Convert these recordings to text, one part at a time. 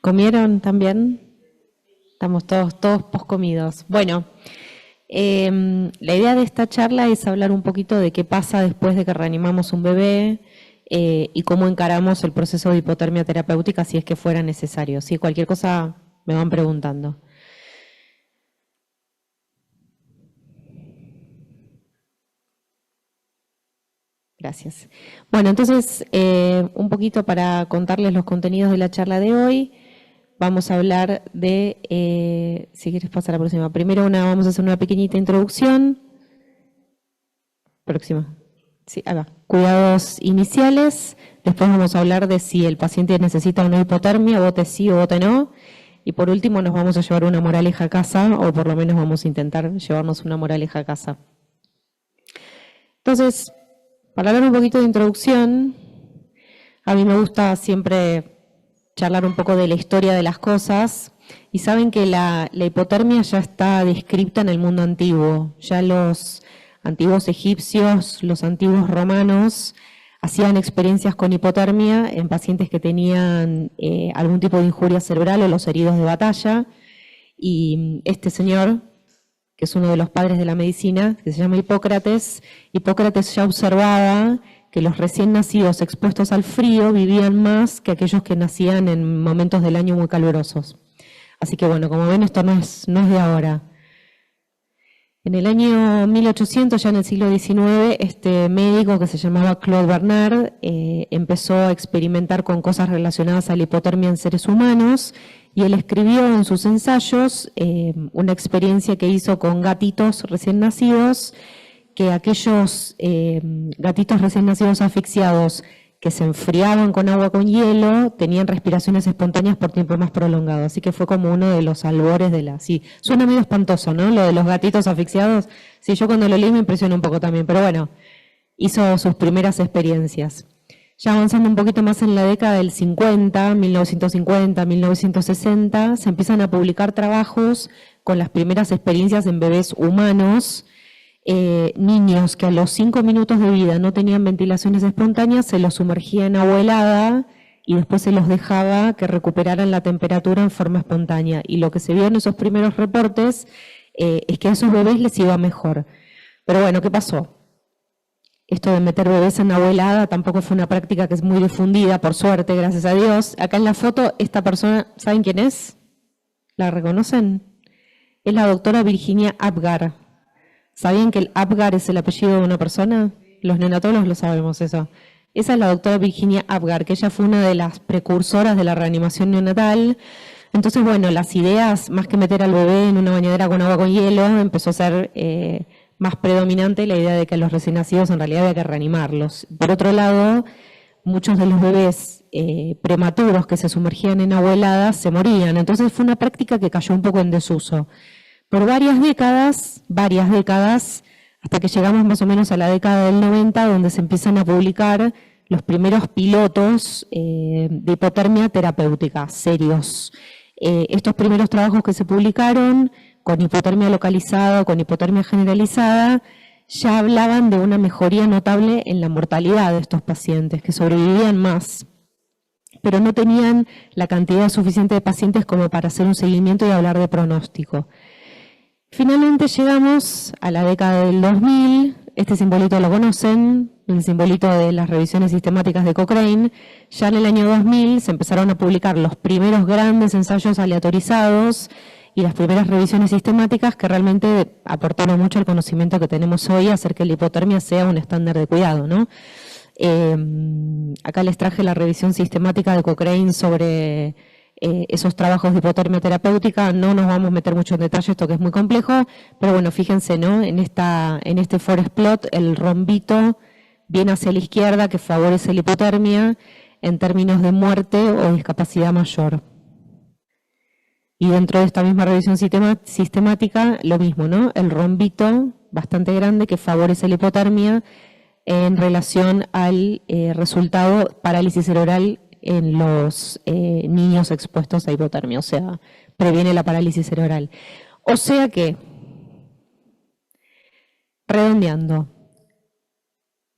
¿Comieron también? Estamos todos poscomidos. Bueno, la idea de esta charla es hablar un poquito de qué pasa después de que reanimamos un bebé y cómo encaramos el proceso de hipotermia terapéutica si es que fuera necesario. Si cualquier cosa me van preguntando. Gracias. Bueno, entonces, un poquito para contarles los contenidos de la charla de hoy. Vamos a hablar de, si quieres pasar a la próxima. Primero vamos a hacer una pequeñita introducción. Próxima. Sí, ahí va. Cuidados iniciales. Después vamos a hablar de si el paciente necesita una hipotermia, vote sí o vote no. Y por último nos vamos a llevar una moraleja a casa, o por lo menos vamos a intentar llevarnos una moraleja a casa. Entonces, para hablar un poquito de introducción, a mí me gusta siempre charlar un poco de la historia de las cosas, y saben que la hipotermia ya está descrita en el mundo antiguo. Ya los antiguos egipcios, los antiguos romanos, hacían experiencias con hipotermia en pacientes que tenían algún tipo de injuria cerebral o los heridos de batalla, y este señor, que es uno de los padres de la medicina, que se llama Hipócrates, Hipócrates ya observaba que los recién nacidos expuestos al frío vivían más que aquellos que nacían en momentos del año muy calurosos. Así que bueno, como ven, esto no es de ahora. En el año 1800, ya en el siglo XIX, este médico que se llamaba Claude Bernard empezó a experimentar con cosas relacionadas a la hipotermia en seres humanos, y él escribió en sus ensayos una experiencia que hizo con gatitos recién nacidos, que aquellos gatitos recién nacidos asfixiados que se enfriaban con agua con hielo tenían respiraciones espontáneas por tiempo más prolongado. Así que fue como uno de los albores de la... Sí, suena medio espantoso, ¿no? Lo de los gatitos asfixiados. Sí, yo cuando lo leí me impresionó un poco también, pero bueno, hizo sus primeras experiencias. Ya avanzando un poquito más en la década del 50, 1950, 1960, se empiezan a publicar trabajos con las primeras experiencias en bebés humanos. Niños que a los 5 minutos de vida no tenían ventilaciones espontáneas, se los sumergía en agua helada y después se los dejaba que recuperaran la temperatura en forma espontánea. Y lo que se vio en esos primeros reportes es que a esos bebés les iba mejor. Pero bueno, ¿qué pasó? Esto de meter bebés en agua helada tampoco fue una práctica que es muy difundida, por suerte, gracias a Dios. Acá en la foto, esta persona, ¿saben quién es? ¿La reconocen? Es la doctora Virginia Apgar. ¿Sabían que el Apgar es el apellido de una persona? Los neonatólogos lo sabemos eso. Esa es la doctora Virginia Apgar, que ella fue una de las precursoras de la reanimación neonatal. Entonces, bueno, las ideas, más que meter al bebé en una bañadera con agua con hielo, empezó a ser más predominante la idea de que a los recién nacidos en realidad había que reanimarlos. Por otro lado, muchos de los bebés prematuros que se sumergían en agua helada se morían. Entonces fue una práctica que cayó un poco en desuso. Por varias décadas, hasta que llegamos más o menos a la década del 90, donde se empiezan a publicar los primeros pilotos de hipotermia terapéutica, serios. Estos primeros trabajos que se publicaron, con hipotermia localizada o con hipotermia generalizada, ya hablaban de una mejoría notable en la mortalidad de estos pacientes, que sobrevivían más, pero no tenían la cantidad suficiente de pacientes como para hacer un seguimiento y hablar de pronóstico. Finalmente llegamos a la década del 2000, este simbolito lo conocen, el simbolito de las revisiones sistemáticas de Cochrane. Ya en el año 2000 se empezaron a publicar los primeros grandes ensayos aleatorizados y las primeras revisiones sistemáticas que realmente aportaron mucho al conocimiento que tenemos hoy hacer que la hipotermia sea un estándar de cuidado, ¿no? Acá les traje la revisión sistemática de Cochrane sobre esos trabajos de hipotermia terapéutica. No nos vamos a meter mucho en detalle, esto que es muy complejo, pero bueno, fíjense, ¿no? En este forest plot, el rombito viene hacia la izquierda, que favorece la hipotermia en términos de muerte o discapacidad mayor. Y dentro de esta misma revisión sistemática, lo mismo, ¿no? El rombito bastante grande que favorece la hipotermia en relación al resultado parálisis cerebral en los niños expuestos a hipotermia, o sea, previene la parálisis cerebral. O sea que, redondeando,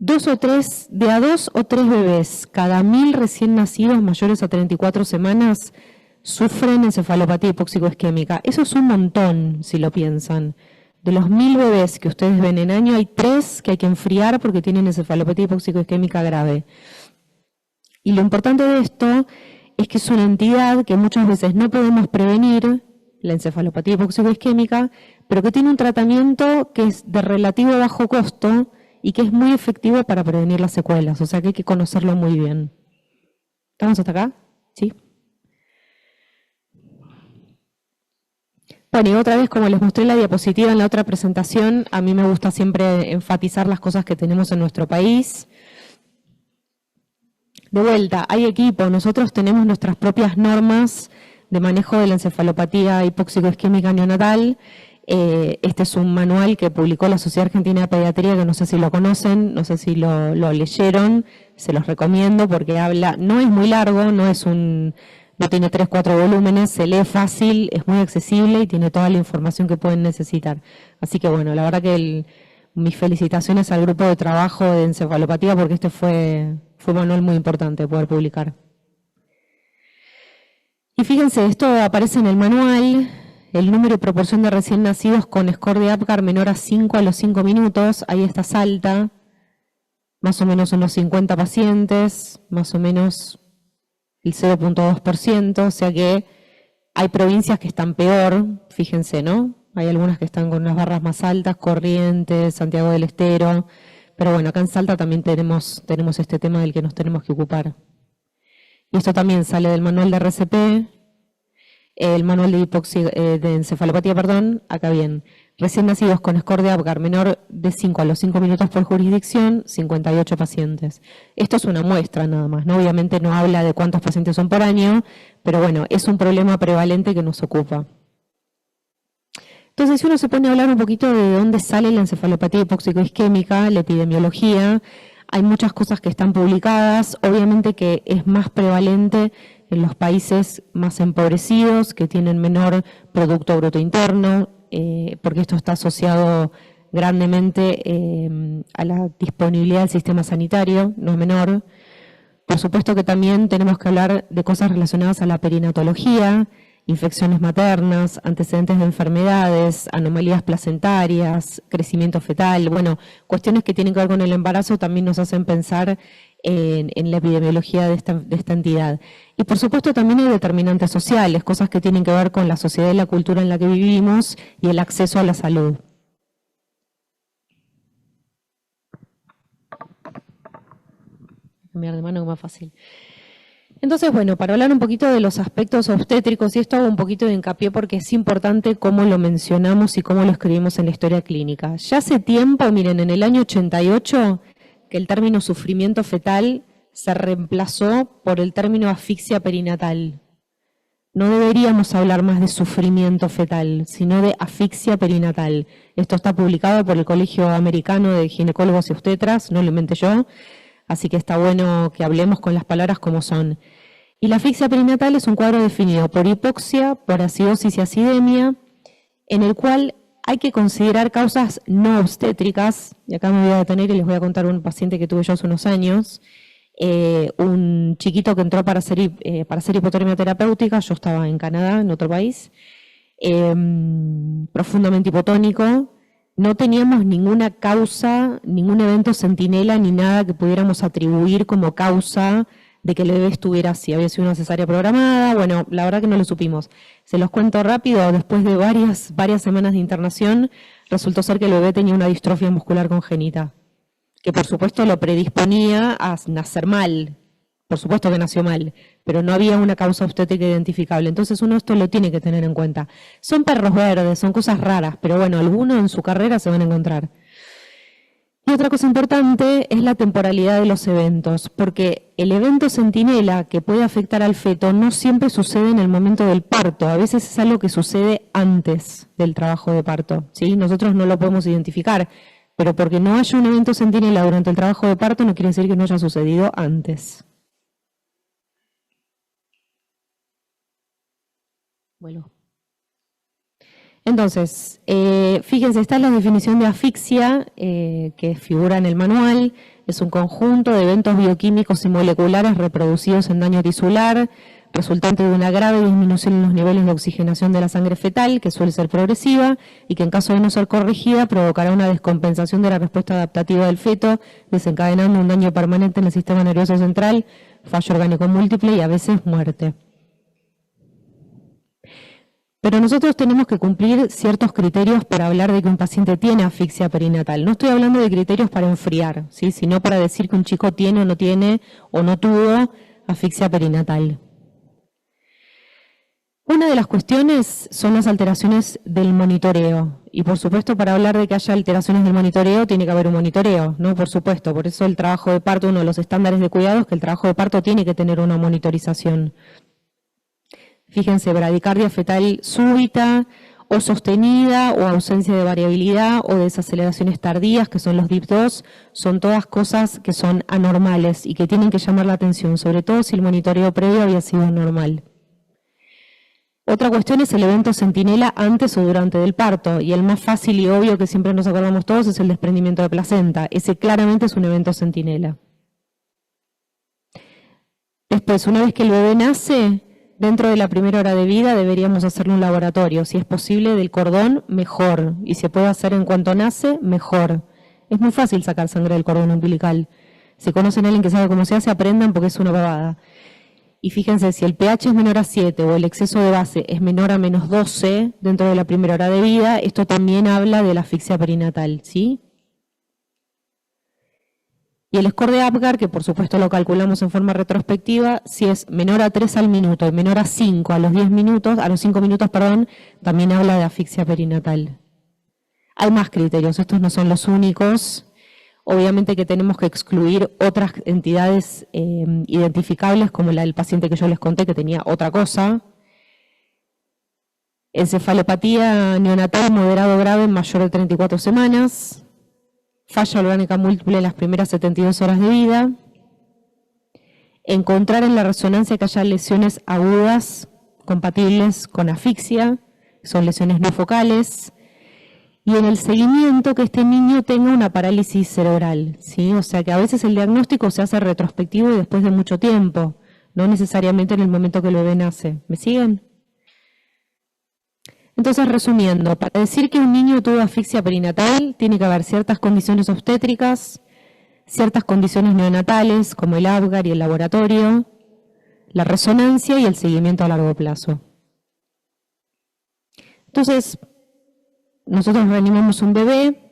de a 2 o 3 bebés cada 1000 recién nacidos mayores a 34 semanas sufren encefalopatía hipóxico-isquémica. Eso es un montón, si lo piensan. De los 1000 bebés que ustedes ven en año, hay 3 que hay que enfriar porque tienen encefalopatía hipóxico-isquémica grave. Y lo importante de esto es que es una entidad que muchas veces no podemos prevenir, la encefalopatía hipóxico-isquémica, pero que tiene un tratamiento que es de relativo bajo costo y que es muy efectivo para prevenir las secuelas, o sea que hay que conocerlo muy bien. ¿Estamos hasta acá? ¿Sí? Bueno, y otra vez, como les mostré la diapositiva en la otra presentación, a mí me gusta siempre enfatizar las cosas que tenemos en nuestro país. De vuelta, hay equipo, nosotros tenemos nuestras propias normas de manejo de la encefalopatía hipóxico-isquémica neonatal. Este es un manual que publicó la Sociedad Argentina de Pediatría, que no sé si lo conocen, no sé si lo leyeron, se los recomiendo porque habla, no es muy largo, no tiene 3, 4 volúmenes, se lee fácil, es muy accesible y tiene toda la información que pueden necesitar. Así que bueno, la verdad que mis felicitaciones al grupo de trabajo de encefalopatía porque este fue un manual muy importante poder publicar. Y fíjense, esto aparece en el manual, el número y proporción de recién nacidos con score de APGAR menor a 5 a los 5 minutos, ahí está Salta, más o menos unos 50 pacientes, más o menos el 0.2%, o sea que hay provincias que están peor, fíjense, ¿no? Hay algunas que están con unas barras más altas, Corrientes, Santiago del Estero, pero bueno, acá en Salta también tenemos este tema del que nos tenemos que ocupar. Y esto también sale del manual de RCP, el manual de encefalopatía, acá bien. Recién nacidos con score de APGAR menor de 5 a los 5 minutos por jurisdicción, 58 pacientes. Esto es una muestra nada más, ¿no? Obviamente no habla de cuántos pacientes son por año, pero bueno, es un problema prevalente que nos ocupa. Entonces, si uno se pone a hablar un poquito de dónde sale la encefalopatía hipóxico-isquémica, la epidemiología, hay muchas cosas que están publicadas, obviamente que es más prevalente en los países más empobrecidos, que tienen menor Producto Bruto Interno, porque esto está asociado grandemente a la disponibilidad del sistema sanitario, no es menor. Por supuesto que también tenemos que hablar de cosas relacionadas a la perinatología, infecciones maternas, antecedentes de enfermedades, anomalías placentarias, crecimiento fetal, bueno, cuestiones que tienen que ver con el embarazo también nos hacen pensar en la epidemiología de esta entidad. Y por supuesto también hay determinantes sociales, cosas que tienen que ver con la sociedad y la cultura en la que vivimos y el acceso a la salud. Cambiar de mano es más fácil. Entonces, bueno, para hablar un poquito de los aspectos obstétricos, y esto hago un poquito de hincapié porque es importante cómo lo mencionamos y cómo lo escribimos en la historia clínica. Ya hace tiempo, miren, en el año 88, que el término sufrimiento fetal se reemplazó por el término asfixia perinatal. No deberíamos hablar más de sufrimiento fetal, sino de asfixia perinatal. Esto está publicado por el Colegio Americano de Ginecólogos y Obstetras, no lo inventé yo, así que está bueno que hablemos con las palabras como son. Y la asfixia perinatal es un cuadro definido por hipoxia, por acidosis y acidemia, en el cual hay que considerar causas no obstétricas, y acá me voy a detener y les voy a contar un paciente que tuve yo hace unos años, un chiquito que entró para hacer hipotermia terapéutica, yo estaba en Canadá, en otro país, profundamente hipotónico, no teníamos ninguna causa, ningún evento centinela ni nada que pudiéramos atribuir como causa de que el bebé estuviera así. Había sido una cesárea programada, bueno, la verdad que no lo supimos. Se los cuento rápido, después de varias semanas de internación, resultó ser que el bebé tenía una distrofia muscular congénita, que por supuesto lo predisponía a nacer mal. Por supuesto que nació mal, pero no había una causa obstétrica identificable. Entonces uno esto lo tiene que tener en cuenta. Son perros verdes, son cosas raras, pero bueno, algunos en su carrera se van a encontrar. Y otra cosa importante es la temporalidad de los eventos, porque el evento centinela que puede afectar al feto no siempre sucede en el momento del parto, a veces es algo que sucede antes del trabajo de parto, ¿sí? Nosotros no lo podemos identificar, pero porque no haya un evento centinela durante el trabajo de parto no quiere decir que no haya sucedido antes. Bueno. Entonces, fíjense, esta es la definición de asfixia que figura en el manual. Es un conjunto de eventos bioquímicos y moleculares reproducidos en daño tisular, resultante de una grave disminución en los niveles de oxigenación de la sangre fetal, que suele ser progresiva, y que en caso de no ser corregida provocará una descompensación de la respuesta adaptativa del feto, desencadenando un daño permanente en el sistema nervioso central, fallo orgánico múltiple y a veces muerte. Pero nosotros tenemos que cumplir ciertos criterios para hablar de que un paciente tiene asfixia perinatal. No estoy hablando de criterios para enfriar, ¿sí?, sino para decir que un chico tiene o no tuvo asfixia perinatal. Una de las cuestiones son las alteraciones del monitoreo. Y por supuesto, para hablar de que haya alteraciones del monitoreo, tiene que haber un monitoreo, ¿no? Por supuesto, por eso el trabajo de parto, uno de los estándares de cuidado es que el trabajo de parto tiene que tener una monitorización. Fíjense, bradicardia fetal súbita o sostenida o ausencia de variabilidad o desaceleraciones tardías, que son los DIP2, son todas cosas que son anormales y que tienen que llamar la atención, sobre todo si el monitoreo previo había sido anormal. Otra cuestión es el evento centinela antes o durante del parto, y el más fácil y obvio que siempre nos acordamos todos es el desprendimiento de placenta. Ese claramente es un evento centinela. Después, una vez que el bebé nace, dentro de la primera hora de vida deberíamos hacerle un laboratorio. Si es posible del cordón, mejor. Y se puede hacer en cuanto nace, mejor. Es muy fácil sacar sangre del cordón umbilical. Si conocen a alguien que sabe cómo se hace, aprendan porque es una pavada. Y fíjense, si el pH es menor a 7 o el exceso de base es menor a menos 12 dentro de la primera hora de vida, esto también habla de la asfixia perinatal, ¿sí? Y el score de Apgar, que por supuesto lo calculamos en forma retrospectiva, si es menor a 3 al minuto y menor a 5 a los 5 minutos, también habla de asfixia perinatal. Hay más criterios, estos no son los únicos. Obviamente que tenemos que excluir otras entidades identificables, como la del paciente que yo les conté, que tenía otra cosa. Encefalopatía neonatal moderado grave mayor de 34 semanas. Falla orgánica múltiple en las primeras 72 horas de vida. Encontrar en la resonancia que haya lesiones agudas compatibles con asfixia, son lesiones no focales. Y en el seguimiento que este niño tenga una parálisis cerebral, ¿sí? O sea que a veces el diagnóstico se hace retrospectivo y después de mucho tiempo, no necesariamente en el momento que el bebé nace. ¿Me siguen? Entonces, resumiendo, para decir que un niño tuvo asfixia perinatal, tiene que haber ciertas condiciones obstétricas, ciertas condiciones neonatales, como el Apgar y el laboratorio, la resonancia y el seguimiento a largo plazo. Entonces, nosotros reanimamos un bebé,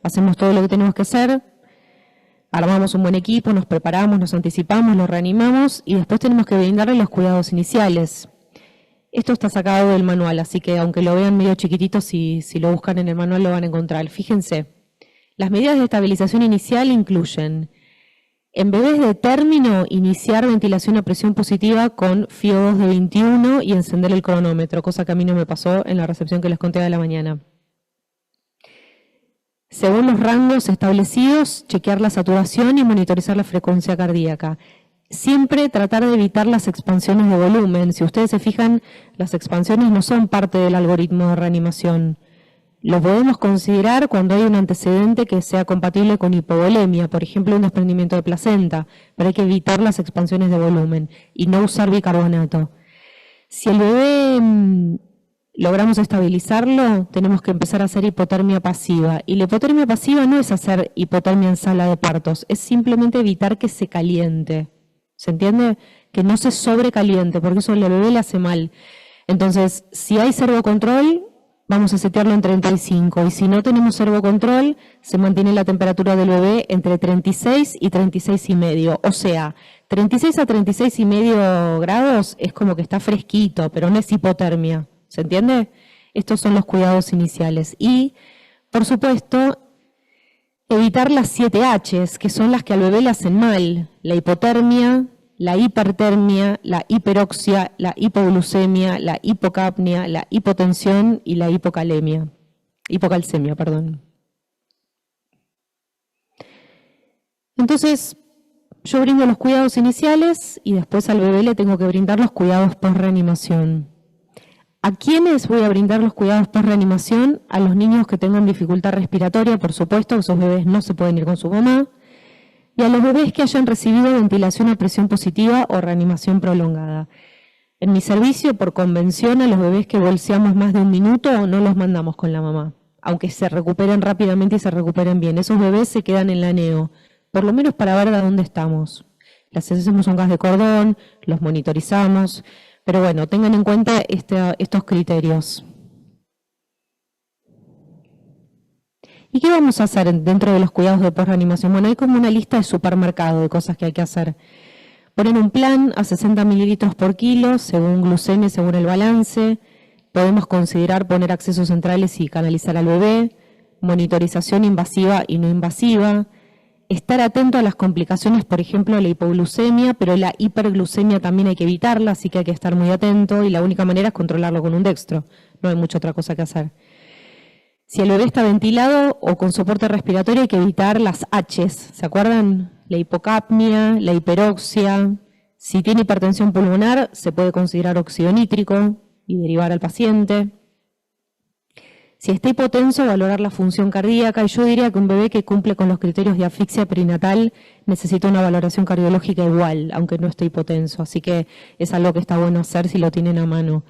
hacemos todo lo que tenemos que hacer, armamos un buen equipo, nos preparamos, nos anticipamos, lo reanimamos y después tenemos que brindarle los cuidados iniciales. Esto está sacado del manual, así que aunque lo vean medio chiquitito, si lo buscan en el manual lo van a encontrar. Fíjense, las medidas de estabilización inicial incluyen, en bebés de término, iniciar ventilación a presión positiva con FiO2 de 21 y encender el cronómetro, cosa que a mí no me pasó en la recepción que les conté de la mañana. Según los rangos establecidos, chequear la saturación y monitorizar la frecuencia cardíaca. Siempre tratar de evitar las expansiones de volumen. Si ustedes se fijan, las expansiones no son parte del algoritmo de reanimación. Lo podemos considerar cuando hay un antecedente que sea compatible con hipovolemia, por ejemplo, un desprendimiento de placenta, pero hay que evitar las expansiones de volumen y no usar bicarbonato. Si el bebé logramos estabilizarlo, tenemos que empezar a hacer hipotermia pasiva. Y la hipotermia pasiva no es hacer hipotermia en sala de partos, es simplemente evitar que se caliente. ¿Se entiende? Que no se sobrecaliente, porque eso al bebé le hace mal. Entonces, si hay servocontrol, vamos a setearlo en 35. Y si no tenemos servocontrol, se mantiene la temperatura del bebé entre 36 y 36,5. O sea, 36 a 36,5 grados es como que está fresquito, pero no es hipotermia. ¿Se entiende? Estos son los cuidados iniciales. Y, por supuesto, evitar las 7 H's, que son las que al bebé le hacen mal. La hipotermia, la hipertermia, la hiperoxia, la hipoglucemia, la hipocapnia, la hipotensión y la hipocalcemia. Entonces, yo brindo los cuidados iniciales y después al bebé le tengo que brindar los cuidados post reanimación. ¿A quiénes voy a brindar los cuidados post-reanimación? A los niños que tengan dificultad respiratoria, por supuesto, esos bebés no se pueden ir con su mamá. Y a los bebés que hayan recibido ventilación a presión positiva o reanimación prolongada. En mi servicio, por convención, a los bebés que bolseamos más de 1 minuto no los mandamos con la mamá, aunque se recuperen rápidamente y se recuperen bien. Esos bebés se quedan en la neo, por lo menos para ver de dónde estamos. Les hacemos un gas de cordón, los monitorizamos, pero bueno, tengan en cuenta estos criterios. ¿Y qué vamos a hacer dentro de los cuidados de posreanimación? Bueno, hay como una lista de supermercado de cosas que hay que hacer. Poner un plan a 60 mililitros por kilo, según glucemia, según el balance. Podemos considerar poner accesos centrales y canalizar al bebé. Monitorización invasiva y no invasiva. Estar atento a las complicaciones, por ejemplo, la hipoglucemia, pero la hiperglucemia también hay que evitarla, así que hay que estar muy atento y la única manera es controlarlo con un dextro. No hay mucha otra cosa que hacer. Si el bebé está ventilado o con soporte respiratorio hay que evitar las H's, ¿se acuerdan? La hipocapnia, la hiperoxia. Si tiene hipertensión pulmonar, se puede considerar óxido nítrico y derivar al paciente. Si está hipotenso, valorar la función cardíaca. Y yo diría que un bebé que cumple con los criterios de asfixia perinatal necesita una valoración cardiológica igual, aunque no esté hipotenso. Así que es algo que está bueno hacer si lo tienen a mano.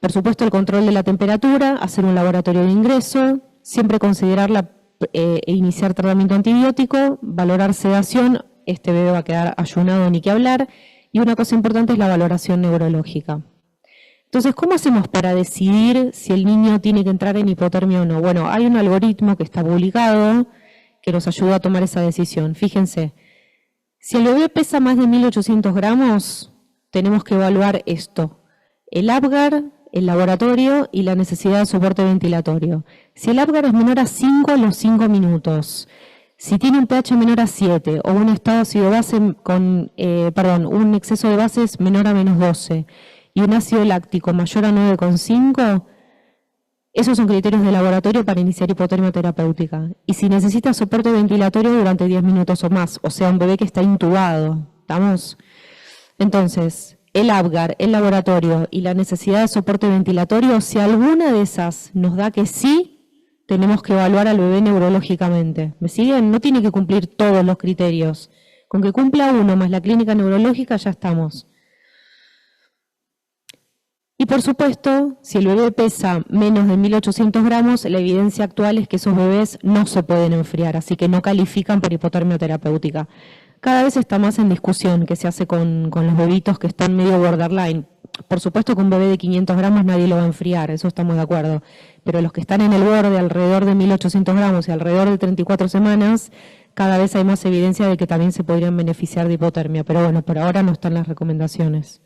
Por supuesto, el control de la temperatura, hacer un laboratorio de ingreso, siempre considerar e iniciar tratamiento antibiótico, valorar sedación, este bebé va a quedar ayunado ni que hablar, y una cosa importante es la valoración neurológica. Entonces, ¿cómo hacemos para decidir si el niño tiene que entrar en hipotermia o no? Bueno, hay un algoritmo que está publicado que nos ayuda a tomar esa decisión. Fíjense, si el bebé pesa más de 1.800 gramos, tenemos que evaluar esto: el APGAR, el laboratorio y la necesidad de soporte ventilatorio. Si el APGAR es menor a 5 a los 5 minutos, si tiene un pH menor a 7 o un estado ácido base un exceso de bases menor a -12 y un ácido láctico mayor a 9,5, esos son criterios de laboratorio para iniciar hipotermia terapéutica. Y si necesita soporte ventilatorio durante 10 minutos o más, o sea, un bebé que está intubado, ¿estamos? Entonces, el APGAR, el laboratorio y la necesidad de soporte ventilatorio, si alguna de esas nos da que sí, tenemos que evaluar al bebé neurológicamente. ¿Me siguen? No tiene que cumplir todos los criterios. Con que cumpla uno más la clínica neurológica ya estamos. Y por supuesto, si el bebé pesa menos de 1.800 gramos, la evidencia actual es que esos bebés no se pueden enfriar, así que no califican para hipotermia terapéutica. Cada vez está más en discusión que se hace con los bebitos que están medio borderline. Por supuesto que un bebé de 500 gramos nadie lo va a enfriar, eso estamos de acuerdo. Pero los que están en el borde alrededor de 1.800 gramos y alrededor de 34 semanas, cada vez hay más evidencia de que también se podrían beneficiar de hipotermia. Pero bueno, por ahora no están las recomendaciones.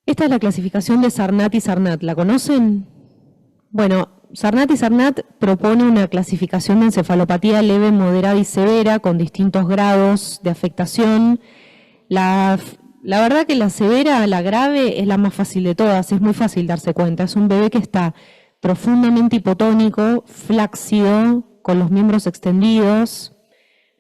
Esta es la clasificación de Sarnat y Sarnat. ¿La conocen? Bueno, Sarnat y Sarnat propone una clasificación de encefalopatía leve, moderada y severa con distintos grados de afectación. La verdad que la severa, la grave, es la más fácil de todas, es muy fácil darse cuenta. Es un bebé que está profundamente hipotónico, flácido, con los miembros extendidos,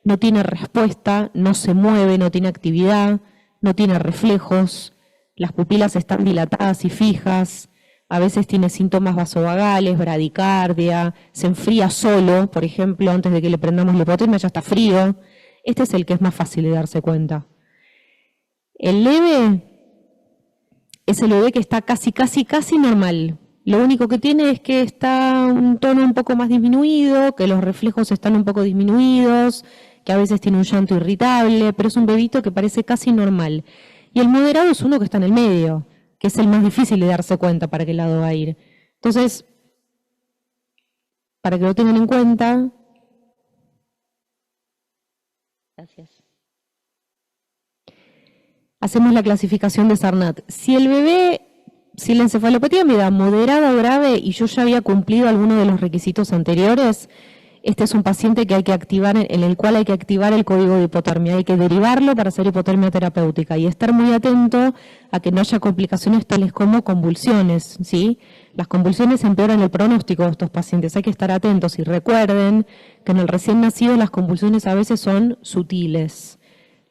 no tiene respuesta, no se mueve, no tiene actividad, no tiene reflejos, las pupilas están dilatadas y fijas, a veces tiene síntomas vasovagales, bradicardia, se enfría solo, por ejemplo, antes de que le prendamos la hipotermia ya está frío. Este es el que es más fácil de darse cuenta. El leve es el bebé que está casi normal. Lo único que tiene es que está un tono un poco más disminuido, que los reflejos están un poco disminuidos, que a veces tiene un llanto irritable, pero es un bebito que parece casi normal. Y el moderado es uno que está en el medio, que es el más difícil de darse cuenta para qué lado va a ir. Entonces, para que lo tengan en cuenta. Gracias. Hacemos la clasificación de Sarnat. Si la encefalopatía me da moderada o grave y yo ya había cumplido alguno de los requisitos anteriores, este es un paciente que hay que activar, en el cual hay que activar el código de hipotermia, hay que derivarlo para hacer hipotermia terapéutica y estar muy atento a que no haya complicaciones tales como convulsiones, ¿sí? Las convulsiones empeoran el pronóstico de estos pacientes, hay que estar atentos y recuerden que en el recién nacido las convulsiones a veces son sutiles,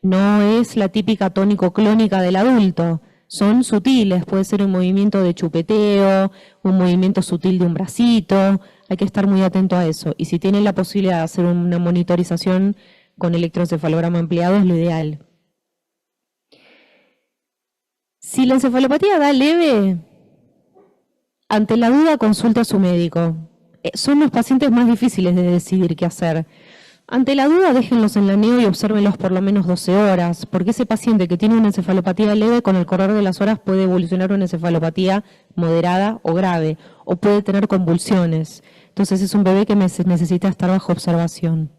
no es la típica tónico-clónica del adulto, son sutiles, puede ser un movimiento de chupeteo, un movimiento sutil de un bracito, hay que estar muy atento a eso. Y si tienen la posibilidad de hacer una monitorización con electroencefalograma ampliado es lo ideal. Si la encefalopatía da leve, ante la duda consulta a su médico. Son los pacientes más difíciles de decidir qué hacer. Ante la duda, déjenlos en la neo y obsérvenlos por lo menos 12 horas, porque ese paciente que tiene una encefalopatía leve, con el correr de las horas puede evolucionar a una encefalopatía moderada o grave, o puede tener convulsiones. Entonces es un bebé que necesita estar bajo observación.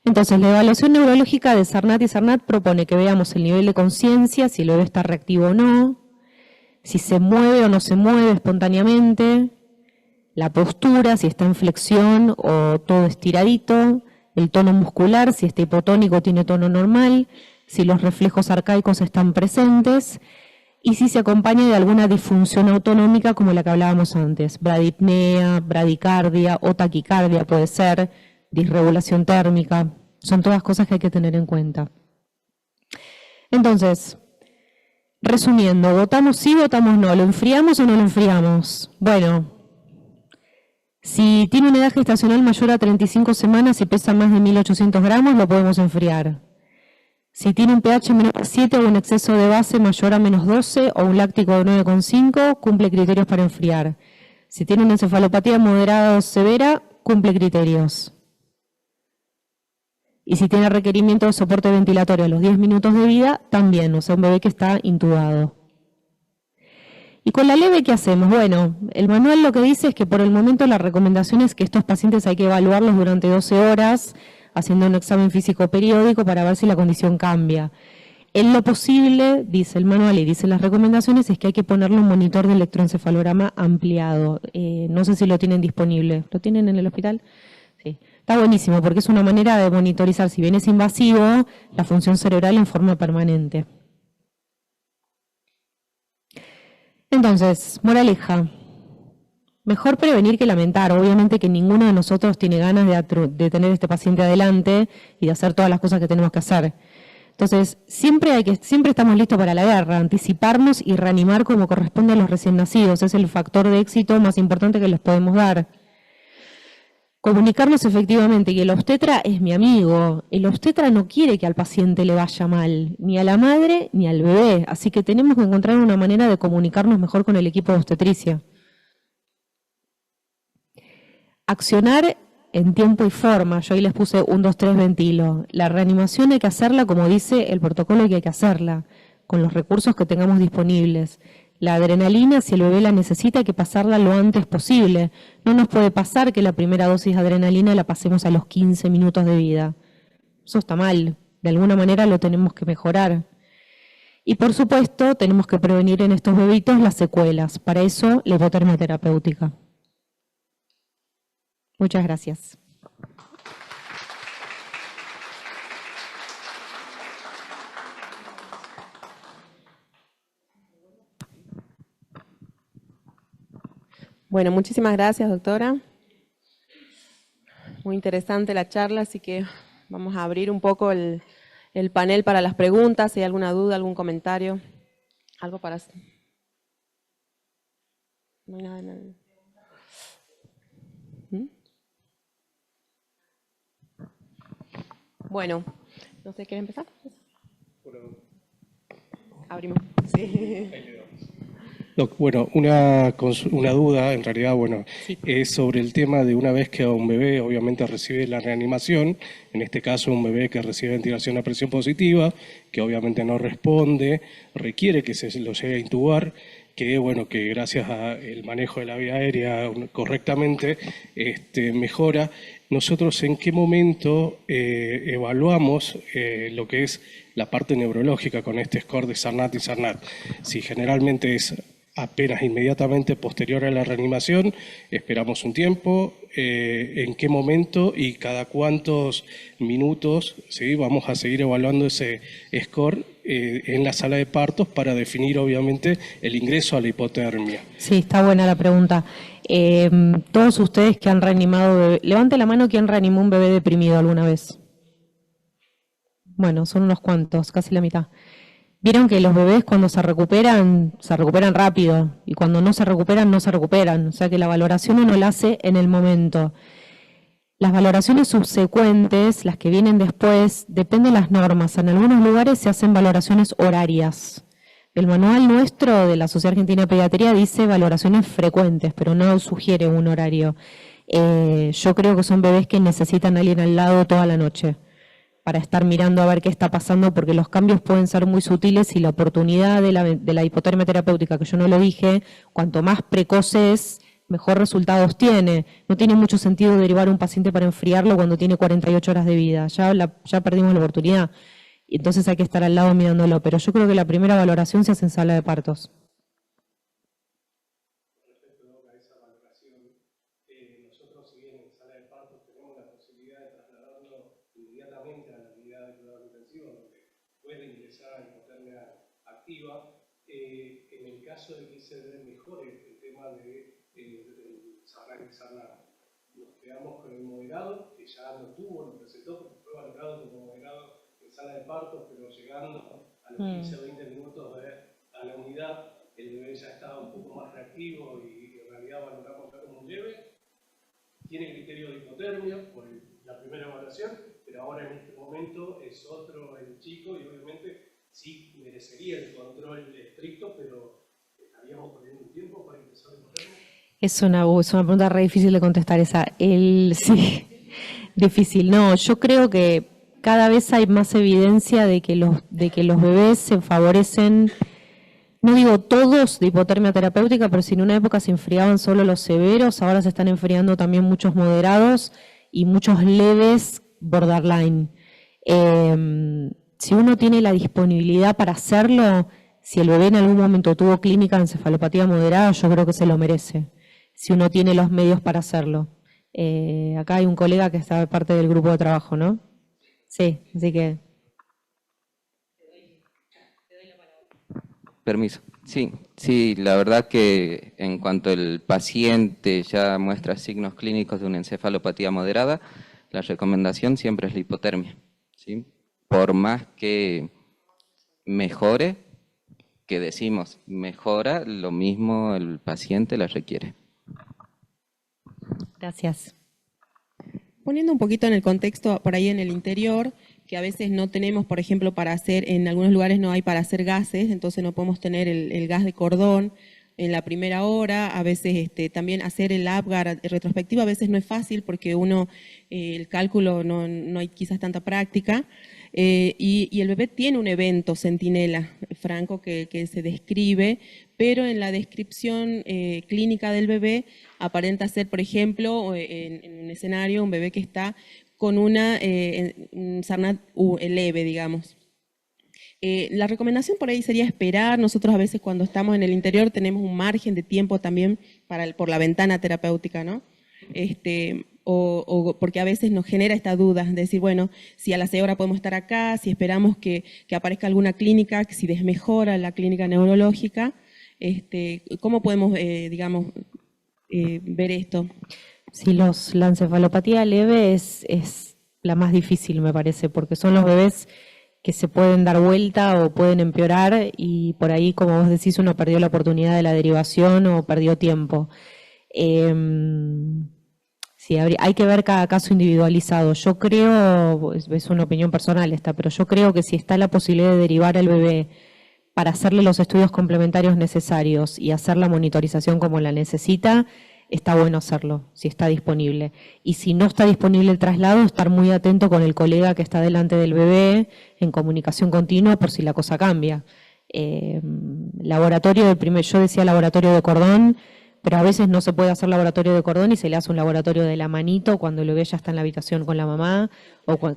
Entonces, la evaluación neurológica de Sarnat y Sarnat propone que veamos el nivel de conciencia, si el bebé está reactivo o no, si se mueve o no se mueve espontáneamente, la postura, si está en flexión o todo estiradito, el tono muscular, si está hipotónico o tiene tono normal, si los reflejos arcaicos están presentes y si se acompaña de alguna disfunción autonómica como la que hablábamos antes, bradipnea, bradicardia o taquicardia puede ser, disregulación térmica, son todas cosas que hay que tener en cuenta. Entonces, resumiendo, ¿votamos sí, votamos no? ¿Lo enfriamos o no lo enfriamos? Bueno, si tiene una edad gestacional mayor a 35 semanas y pesa más de 1.800 gramos, lo podemos enfriar. Si tiene un pH menor a 7 o un exceso de base mayor a -12 o un láctico de 9,5, cumple criterios para enfriar. Si tiene una encefalopatía moderada o severa, cumple criterios. Y si tiene requerimiento de soporte ventilatorio a los 10 minutos de vida, también, o sea, un bebé que está intubado. ¿Y con la leve qué hacemos? Bueno, el manual lo que dice es que por el momento la recomendación es que estos pacientes hay que evaluarlos durante 12 horas, haciendo un examen físico periódico para ver si la condición cambia. En lo posible, dice el manual y dicen las recomendaciones, es que hay que ponerle un monitor de electroencefalograma ampliado. No sé si lo tienen disponible. ¿Lo tienen en el hospital? Sí. Está buenísimo porque es una manera de monitorizar, si bien es invasivo, la función cerebral en forma permanente. Entonces, moraleja, mejor prevenir que lamentar. Obviamente que ninguno de nosotros tiene ganas de tener este paciente adelante y de hacer todas las cosas que tenemos que hacer. Entonces, siempre estamos listos para la guerra, anticiparnos y reanimar como corresponde a los recién nacidos. Es el factor de éxito más importante que les podemos dar. Comunicarnos efectivamente, y el obstetra es mi amigo. El obstetra no quiere que al paciente le vaya mal, ni a la madre ni al bebé. Así que tenemos que encontrar una manera de comunicarnos mejor con el equipo de obstetricia. Accionar en tiempo y forma. Yo ahí les puse 1, 2, 3 ventilo. La reanimación hay que hacerla como dice el protocolo que hay que hacerla, con los recursos que tengamos disponibles. La adrenalina, si el bebé la necesita, hay que pasarla lo antes posible. No nos puede pasar que la primera dosis de adrenalina la pasemos a los 15 minutos de vida. Eso está mal. De alguna manera lo tenemos que mejorar. Y por supuesto, tenemos que prevenir en estos bebitos las secuelas. Para eso, la hipotermia terapéutica. Muchas gracias. Bueno, muchísimas gracias, doctora. Muy interesante la charla, así que vamos a abrir un poco el panel para las preguntas. Si hay alguna duda, algún comentario, algo para... No hay nada en el... Bueno, no sé, ¿quiere empezar? Abrimos. Sí. Bueno, una duda, en realidad, bueno, Sí. es sobre el tema de una vez que un bebé obviamente recibe la reanimación, en este caso un bebé que recibe ventilación a presión positiva, que obviamente no responde, requiere que se lo llegue a intubar, que bueno, que gracias al manejo de la vía aérea correctamente mejora. Nosotros, ¿en qué momento evaluamos lo que es la parte neurológica con este score de Sarnat y Sarnat? Si generalmente es apenas inmediatamente posterior a la reanimación, esperamos un tiempo, en qué momento y cada cuántos minutos, ¿sí?, vamos a seguir evaluando ese score en la sala de partos para definir obviamente el ingreso a la hipotermia. Sí, está buena la pregunta. Todos ustedes que han reanimado bebé, levante la mano quien reanimó un bebé deprimido alguna vez. Bueno, son unos cuantos, casi la mitad. Vieron que los bebés cuando se recuperan rápido, y cuando no se recuperan, no se recuperan. O sea que la valoración uno la hace en el momento. Las valoraciones subsecuentes, las que vienen después, dependen de las normas. En algunos lugares se hacen valoraciones horarias. El manual nuestro de la Sociedad Argentina de Pediatría dice valoraciones frecuentes, pero no sugiere un horario. Yo creo que son bebés que necesitan a alguien al lado toda la noche para estar mirando a ver qué está pasando, porque los cambios pueden ser muy sutiles y la oportunidad de la hipotermia terapéutica, que yo no lo dije, cuanto más precoz es, mejor resultados tiene. No tiene mucho sentido derivar a un paciente para enfriarlo cuando tiene 48 horas de vida. Ya perdimos la oportunidad. Y entonces hay que estar al lado mirándolo. Pero yo creo que la primera valoración se hace en sala de partos. Respecto a esa valoración, nosotros, si bien en sala de partos tenemos la posibilidad de trasladarlo inmediatamente a la unidad de cuidado intensivo, donde puede ingresar a hipotermia activa, en el caso de que se dé mejor el tema de sanar, nos quedamos con el moderado, que ya lo tuvo, lo presentó, porque fue valorado como moderado en sala de partos, pero llegando a los 15 o 20 minutos a la unidad, el bebé ya estaba un poco más reactivo y en realidad valoramos ya como un leve. Tiene criterio de hipotermia por la primera evaluación, pero ahora en este momento es otro el chico y obviamente sí merecería el control estricto, pero estaríamos poniendo un tiempo para empezar a hipotermia. Es una pregunta re difícil de contestar esa. Sí, difícil. No, yo creo que cada vez hay más evidencia de que los bebés se favorecen, no digo todos de hipotermia terapéutica, pero si en una época se enfriaban solo los severos, ahora se están enfriando también muchos moderados y muchos leves borderline. Si uno tiene la disponibilidad para hacerlo, si el bebé en algún momento tuvo clínica de encefalopatía moderada, yo creo que se lo merece, si uno tiene los medios para hacerlo. Acá hay un colega que está parte del grupo de trabajo, ¿no? Sí, así que... Permiso. Sí, la verdad que en cuanto el paciente ya muestra signos clínicos de una encefalopatía moderada, la recomendación siempre es la hipotermia, ¿sí? Por más que mejore, que decimos mejora, lo mismo el paciente la requiere. Gracias. Poniendo un poquito en el contexto, por ahí en el interior, que a veces no tenemos, por ejemplo, para hacer, en algunos lugares no hay para hacer gases, entonces no podemos tener el gas de cordón en la primera hora, a veces también hacer el APGAR retrospectivo a veces no es fácil porque el cálculo no hay quizás tanta práctica, y el bebé tiene un evento centinela, Franco, que se describe, pero en la descripción clínica del bebé aparenta ser, por ejemplo, en un escenario, un bebé que está con un Sarnat leve, digamos. La recomendación por ahí sería esperar. Nosotros a veces cuando estamos en el interior tenemos un margen de tiempo también por la ventana terapéutica, ¿no? Porque a veces nos genera esta duda de decir, bueno, si a las 6 horas podemos estar acá, si esperamos que aparezca alguna clínica, si desmejora la clínica neurológica, ¿cómo podemos, digamos, ver esto? Sí, la encefalopatía leve es la más difícil, me parece, porque son los bebés que se pueden dar vuelta o pueden empeorar y por ahí, como vos decís, uno perdió la oportunidad de la derivación o perdió tiempo. Sí, hay que ver cada caso individualizado. Yo creo, es una opinión personal esta, pero yo creo que si está la posibilidad de derivar al bebé para hacerle los estudios complementarios necesarios y hacer la monitorización como la necesita, está bueno hacerlo, si está disponible. Y si no está disponible el traslado, estar muy atento con el colega que está delante del bebé, en comunicación continua por si la cosa cambia. Yo decía laboratorio de cordón, pero a veces no se puede hacer laboratorio de cordón y se le hace un laboratorio de la manito cuando el bebé ya está en la habitación con la mamá,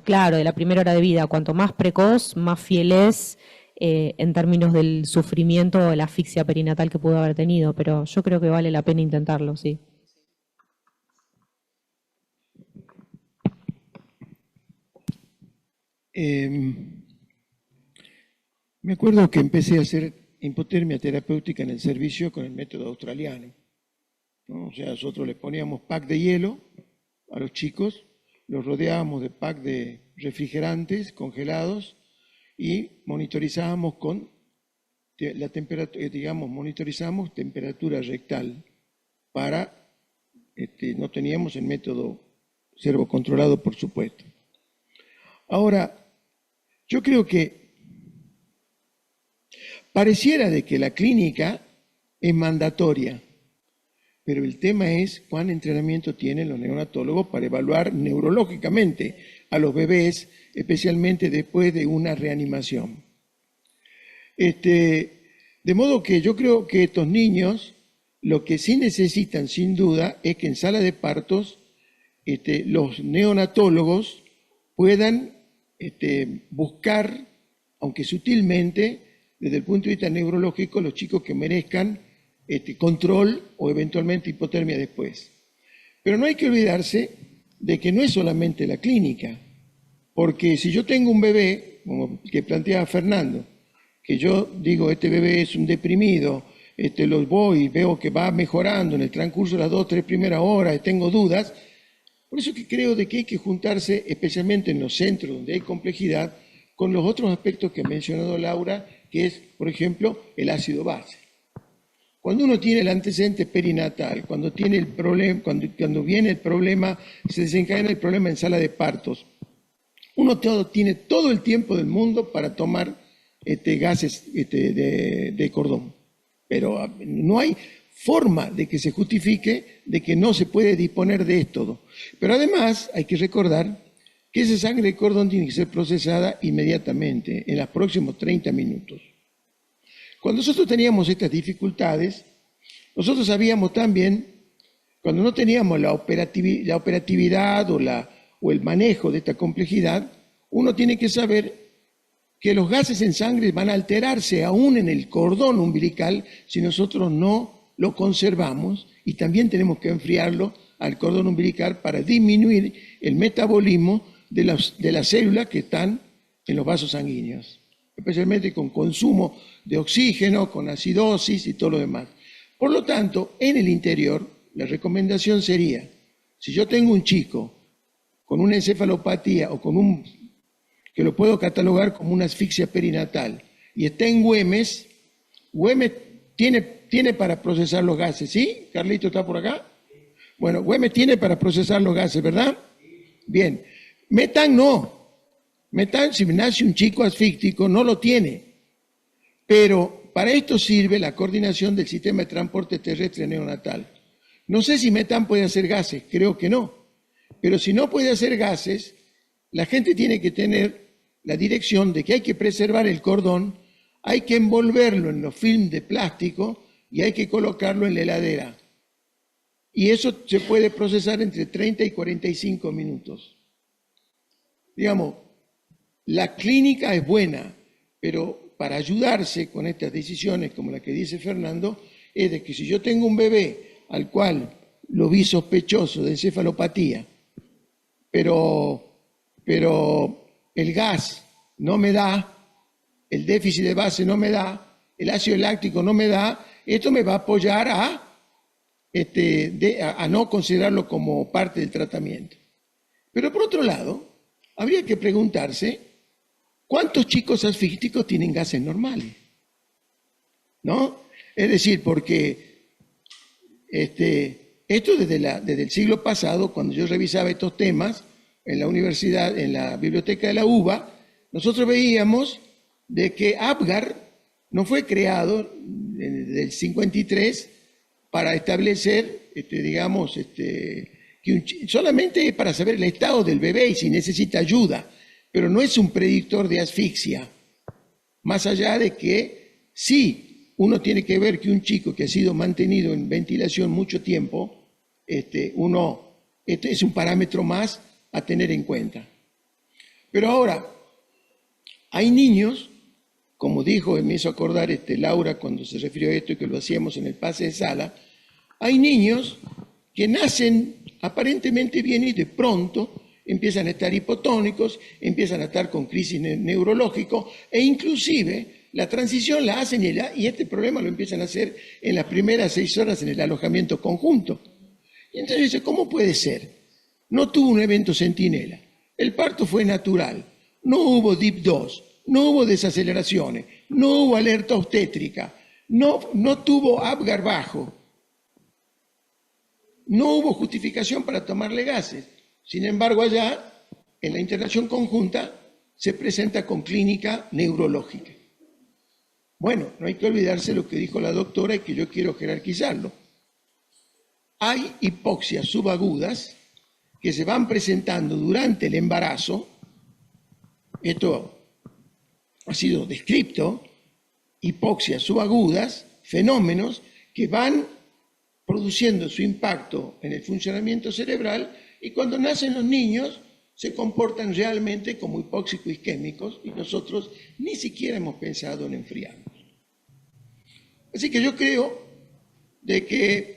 claro, de la primera hora de vida. Cuanto más precoz, más fiel es en términos del sufrimiento o de la asfixia perinatal que pudo haber tenido, pero yo creo que vale la pena intentarlo, sí. Me acuerdo que empecé a hacer hipotermia terapéutica en el servicio con el método australiano, ¿no? O sea, nosotros les poníamos pack de hielo a los chicos, los rodeábamos de pack de refrigerantes congelados y monitorizábamos con la temperatura, digamos, monitorizamos temperatura rectal para, no teníamos el método servocontrolado, por supuesto. Ahora, yo creo que pareciera de que la clínica es mandatoria, pero el tema es cuán entrenamiento tienen los neonatólogos para evaluar neurológicamente a los bebés, especialmente después de una reanimación. De modo que yo creo que estos niños lo que sí necesitan sin duda es que en sala de partos los neonatólogos puedan buscar, aunque sutilmente, desde el punto de vista neurológico, los chicos que merezcan control o eventualmente hipotermia después. Pero no hay que olvidarse de que no es solamente la clínica, porque si yo tengo un bebé, como que planteaba Fernando, que yo digo, este bebé es un deprimido, los voy, veo que va mejorando en el transcurso de las 2 o 3 primeras horas, tengo dudas, por eso que creo de que hay que juntarse, especialmente en los centros donde hay complejidad, con los otros aspectos que ha mencionado Laura, que es, por ejemplo, el ácido base. Cuando uno tiene el antecedente perinatal, cuando tiene el problema, cuando viene el problema, se desencadena el problema en sala de partos, uno tiene todo el tiempo del mundo para tomar gases de cordón. Pero no hay forma de que se justifique de que no se puede disponer de esto. Pero además hay que recordar que esa sangre de cordón tiene que ser procesada inmediatamente, en los próximos 30 minutos. Cuando nosotros teníamos estas dificultades, nosotros sabíamos también, cuando no teníamos la operatividad o el manejo de esta complejidad, uno tiene que saber que los gases en sangre van a alterarse aún en el cordón umbilical si nosotros no lo conservamos, y también tenemos que enfriarlo al cordón umbilical para disminuir el metabolismo de las células que están en los vasos sanguíneos, especialmente con consumo de oxígeno, con acidosis y todo lo demás. Por lo tanto, en el interior, la recomendación sería, si yo tengo un chico con una encefalopatía o que lo puedo catalogar como una asfixia perinatal, y está en Güemes tiene para procesar los gases, ¿sí? ¿Carlito está por acá? Bueno, Güemes tiene para procesar los gases, ¿verdad? Bien. Metán no. Metán, si nace un chico asfíctico, no lo tiene. Pero para esto sirve la coordinación del sistema de transporte terrestre neonatal. No sé si Metán puede hacer gases, creo que no. Pero si no puede hacer gases, la gente tiene que tener la dirección de que hay que preservar el cordón, hay que envolverlo en los films de plástico y hay que colocarlo en la heladera. Y eso se puede procesar entre 30 y 45 minutos. Digamos, la clínica es buena, pero para ayudarse con estas decisiones, como la que dice Fernando, es de que si yo tengo un bebé al cual lo vi sospechoso de encefalopatía, pero el gas no me da, el déficit de base no me da, el ácido láctico no me da, esto me va a apoyar a no considerarlo como parte del tratamiento. Pero por otro lado, habría que preguntarse cuántos chicos asfícticos tienen gases normales, ¿no? Es decir, porque esto desde el siglo pasado, cuando yo revisaba estos temas en la universidad, en la biblioteca de la UBA, nosotros veíamos de que APGAR no fue creado desde el 53 para establecer, solamente para saber el estado del bebé y si necesita ayuda, pero no es un predictor de asfixia. Más allá de que sí, uno tiene que ver que un chico que ha sido mantenido en ventilación mucho tiempo, es un parámetro más a tener en cuenta. Pero ahora, hay niños, como dijo, me hizo acordar Laura cuando se refirió a esto y que lo hacíamos en el pase de sala, hay niños que nacen aparentemente bien y de pronto empiezan a estar hipotónicos, empiezan a estar con crisis neurológico e inclusive la transición la hacen y este problema lo empiezan a hacer en las primeras 6 horas en el alojamiento conjunto. Y entonces dice, ¿cómo puede ser? No tuvo un evento centinela, el parto fue natural, no hubo DIP2, no hubo desaceleraciones, no hubo alerta obstétrica, no tuvo Apgar bajo, no hubo justificación para tomarle gases. Sin embargo, allá, en la internación conjunta, se presenta con clínica neurológica. Bueno, no hay que olvidarse lo que dijo la doctora y que yo quiero jerarquizarlo. Hay hipoxias subagudas que se van presentando durante el embarazo. Esto ha sido descrito, hipoxias subagudas, fenómenos que van produciendo su impacto en el funcionamiento cerebral y cuando nacen los niños se comportan realmente como hipóxicos isquémicos y nosotros ni siquiera hemos pensado en enfriarnos. Así que yo creo de que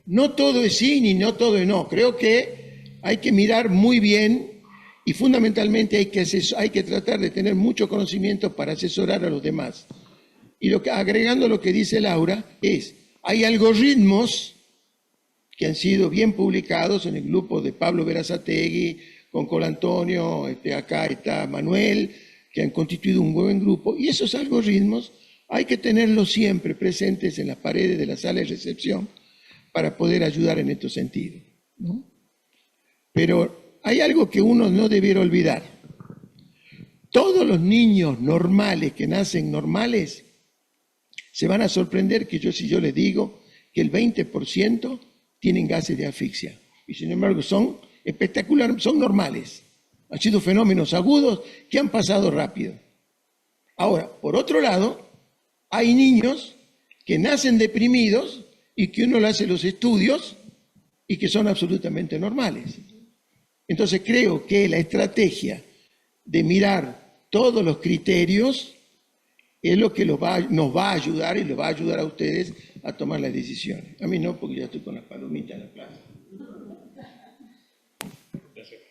no todo es sí ni no todo es no. Creo que hay que mirar muy bien y fundamentalmente hay que tratar de tener mucho conocimiento para asesorar a los demás. Y agregando lo que dice Laura, hay algoritmos que han sido bien publicados en el grupo de Pablo Berazategui, con Colantonio, acá está Manuel, que han constituido un buen grupo, y esos algoritmos hay que tenerlos siempre presentes en las paredes de la sala de recepción para poder ayudar en estos sentidos, ¿no? Pero hay algo que uno no debiera olvidar. Todos los niños normales que nacen normales se van a sorprender si yo les digo que el 20% tienen gases de asfixia. Y sin embargo son espectaculares, son normales. Han sido fenómenos agudos que han pasado rápido. Ahora, por otro lado, hay niños que nacen deprimidos y que uno le hace los estudios y que son absolutamente normales. Entonces creo que la estrategia de mirar todos los criterios es lo que nos va a ayudar y les va a ayudar a ustedes a tomar las decisiones. A mí no, porque ya estoy con las palomitas en la plaza. Gracias.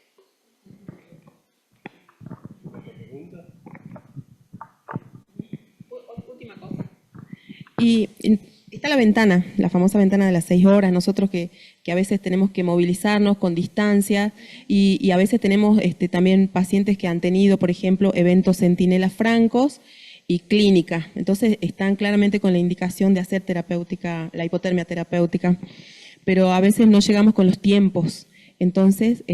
Última cosa. Y está la ventana, la famosa ventana de las 6 horas. Nosotros que a veces tenemos que movilizarnos con distancia y a veces tenemos también pacientes que han tenido, por ejemplo, eventos centinelas francos y clínica. Entonces están claramente con la indicación de hacer terapéutica, la hipotermia terapéutica, pero a veces no llegamos con los tiempos. Entonces,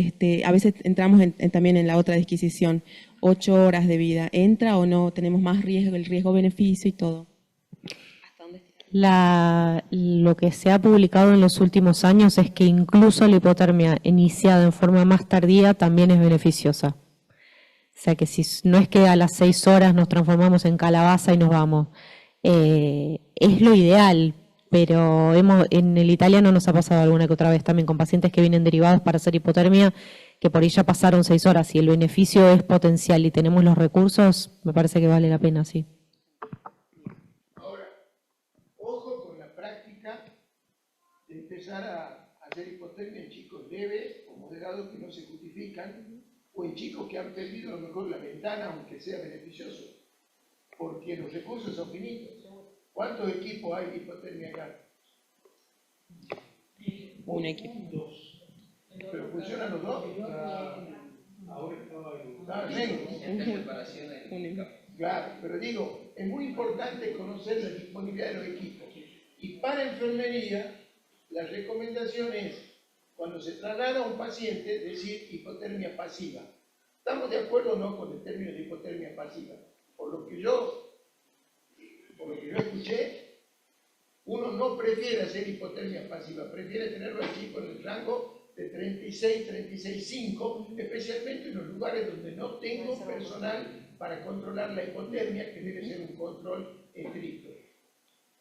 a veces entramos también en la otra disquisición. 8 horas de vida, ¿entra o no? Tenemos más riesgo, el riesgo-beneficio y todo. ¿Hasta dónde está? Lo que se ha publicado en los últimos años es que incluso la hipotermia iniciada en forma más tardía también es beneficiosa. O sea que si no es que a las 6 horas nos transformamos en calabaza y nos vamos. Es lo ideal, pero en el italiano nos ha pasado alguna que otra vez también con pacientes que vienen derivados para hacer hipotermia, que por ahí ya pasaron 6 horas y el beneficio es potencial y tenemos los recursos, me parece que vale la pena, sí. Ahora, ojo con la práctica de empezar a hacer hipotermia en chicos leves o moderados que no se justifican, o en chicos que han perdido a lo mejor la ventana, aunque sea beneficioso, porque los recursos son finitos. ¿Cuántos equipos hay de hipotermia acá? Un equipo. 2. ¿Pero funcionan los dos? Ahora estaba en... Claro, pero digo, es muy importante conocer la disponibilidad de los equipos. Y para enfermería, la recomendación es, cuando se traslada a un paciente, decir hipotermia pasiva. ¿Estamos de acuerdo o no con el término de hipotermia pasiva? Por lo que yo escuché, uno no prefiere hacer hipotermia pasiva, prefiere tenerlo al chico en el rango de 36, 36,5, especialmente en los lugares donde no tengo personal para controlar la hipotermia, que debe ser un control estricto.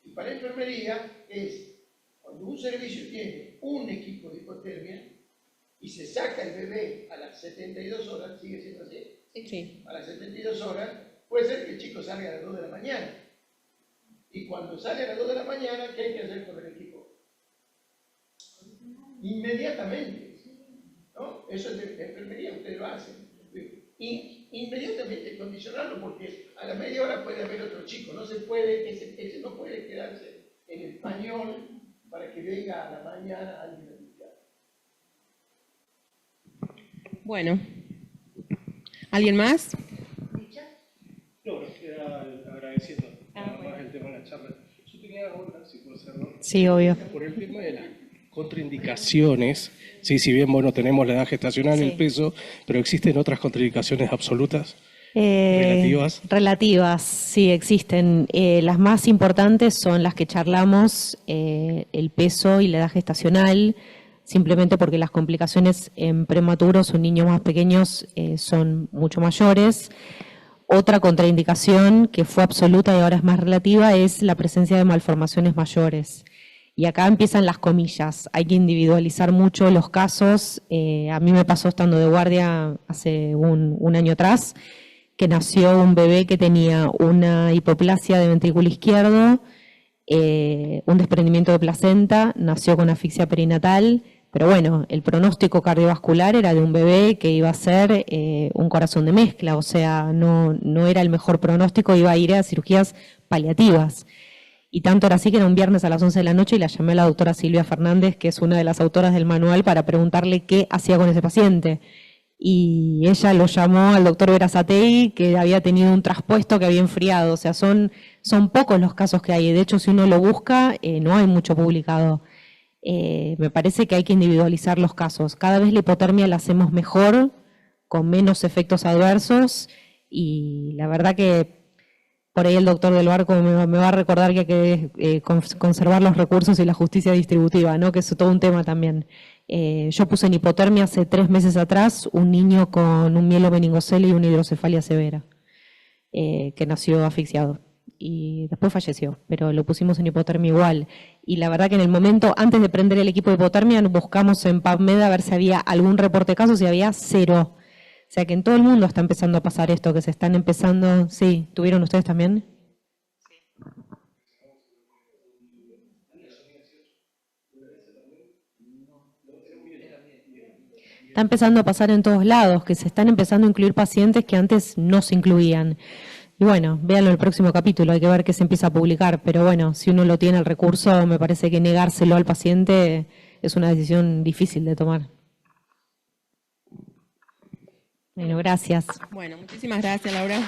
Y para enfermería es, cuando un servicio tiene un equipo de hipotermia y se saca el bebé a las 72 horas, ¿sigue siendo así? Sí. A las 72 horas, puede ser que el chico salga a las 2 de la mañana. Y cuando sale a las 2 de la mañana, ¿qué hay que hacer con el equipo? Inmediatamente, ¿no? Eso es de enfermería, ustedes lo hacen. Inmediatamente condicionarlo, porque a la media hora puede haber otro chico, no se puede, ese no puede quedarse en el pañol para que venga a la mañana alguien a limpiar. Bueno, ¿alguien más? No, Sí, obvio. Por el tema de las contraindicaciones, sí, si bien, bueno, tenemos la edad gestacional, Sí. el peso, pero existen otras contraindicaciones absolutas, relativas. Relativas, sí, existen. Las más importantes son las que charlamos, el peso y la edad gestacional, simplemente porque las complicaciones en prematuros o en niños más pequeños son mucho mayores. Otra contraindicación que fue absoluta y ahora es más relativa es la presencia de malformaciones mayores. Y acá empiezan las comillas. Hay que individualizar mucho los casos. A mí me pasó estando de guardia hace un año atrás, que nació un bebé que tenía una hipoplasia de ventrículo izquierdo, un desprendimiento de placenta, nació con asfixia perinatal, pero bueno, el pronóstico cardiovascular era de un bebé que iba a ser un corazón de mezcla, o sea, no era el mejor pronóstico, iba a ir a cirugías paliativas. Y tanto era así que era un viernes a las 11 de la noche y la llamé a la doctora Silvia Fernández, que es una de las autoras del manual, para preguntarle qué hacía con ese paciente. Y ella lo llamó al doctor Berazategui, que había tenido un traspuesto que había enfriado. O sea, son pocos los casos que hay. De hecho, si uno lo busca, no hay mucho publicado. Me parece que hay que individualizar los casos. Cada vez la hipotermia la hacemos mejor, con menos efectos adversos, y la verdad que por ahí el doctor del Barco me va a recordar que hay que conservar los recursos y la justicia distributiva, ¿no? Que es todo un tema también. Yo puse en hipotermia hace 3 meses atrás un niño con un mielomeningocele y una hidrocefalia severa, que nació asfixiado y después falleció, pero lo pusimos en hipotermia igual. Y la verdad que en el momento, antes de prender el equipo de hipotermia, buscamos en PubMed a ver si había algún reporte de casos y había 0. O sea que en todo el mundo está empezando a pasar esto, que se están empezando... Sí, ¿tuvieron ustedes también? Está empezando a pasar en todos lados, que se están empezando a incluir pacientes que antes no se incluían. Y bueno, véanlo en el próximo capítulo, hay que ver qué se empieza a publicar, pero bueno, si uno lo tiene el recurso, me parece que negárselo al paciente es una decisión difícil de tomar. Bueno, gracias. Bueno, muchísimas gracias, Laura.